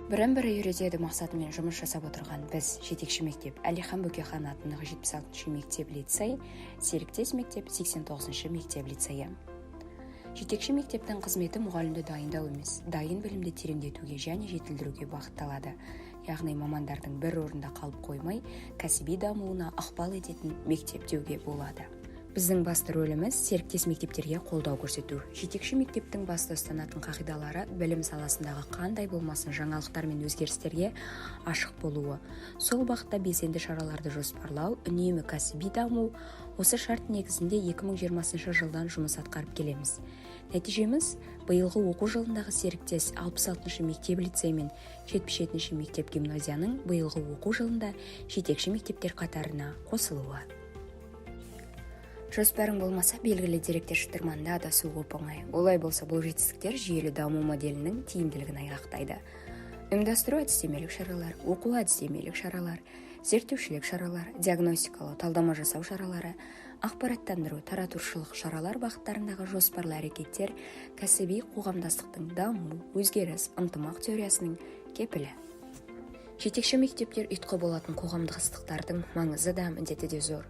Бірін-бірі үйретеді мақсатымен жұмыс жасап отырған біз жетекші мектеп Әлихан Бөкейхан атындағы 76-шы мектеп лицей, серіктес мектеп 89-шы мектеп лицейі. Жетекші мектептің қызметі мұғалімді дайындау емес, дайын білімді тереңдетуге және жетілдіруге бағытталады. Яғни мамандардың бір орында қалып қоймай, кәсіби дамуына ықпал ететін мектеп деуге болады. Біздің басты рөліміз серіктес мектептерге қолдау көрсету. Жетекші мектептің басты ұстанатын қағидалары білім саласындағы қандай болмасын жаңалықтар мен өзгерістерге ашық болуы. Сол бағытта белсенді шараларды жоспарлау, үнемі кәсіби даму. Осы шарт негізінде 2020 жылдан жұмыс атқарып келеміз. Нәтижеміз биылғы оқу жылындағы серіктес 66-шы мектеп лицей мен 77-ші мектеп гимназияның биылғы оқу жылында жетекші мектептер қатарына қосылуы. Жоспарың болмаса белгілі деректер шытырманда адасу оп-оңай. Олай болса бұл жетістіктер жүйелі даму моделінің тиімділігін айғақтайды. Ұйымдастыру әдістемелік шаралар, оқу әдістемелік шаралар, зерттеушілік шаралар, диагностикалы талдама жасау шаралары, ақпараттандыру, таратушылық шаралар бағыттарындағы жоспарлы әрекеттер кәсіби қоғамдастықтың даму, өзгеріс, ынтымақ теориясының кепілі. Жетекші мектептер ұйытқы болатын қоғамдық ыстықтардың маңызы да міндеті де зор.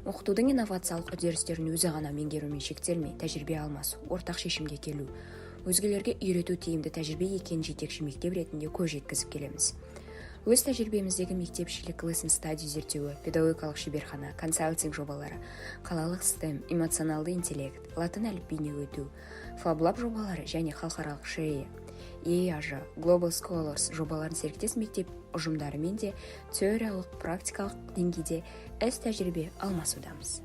Оқытудың инновациялық үдерістерін өзі ғана меңгерумен шектелмей, тәжірибе алмасу, ортақ шешімге келу, өзгелерге үйрету тиімді тәжірибе екенін жетекші мектеп ретінде көз жеткізіп келеміз. Өз тәжірибеміздегі мектепшілік lesson study зерттеуі, педагогикалық шеберхана, консалтинг жобалары, қалалық STEM, эмоционалды интеллект, латын әліпбиіне өту, FabLab жобалары және халықаралық ШЕ, EAJ, Global Scholars жобаларын серіктес мектеп ұжымдарымен де теориялық, практикалық деңгейде іс тәжірибе алмасудамыз.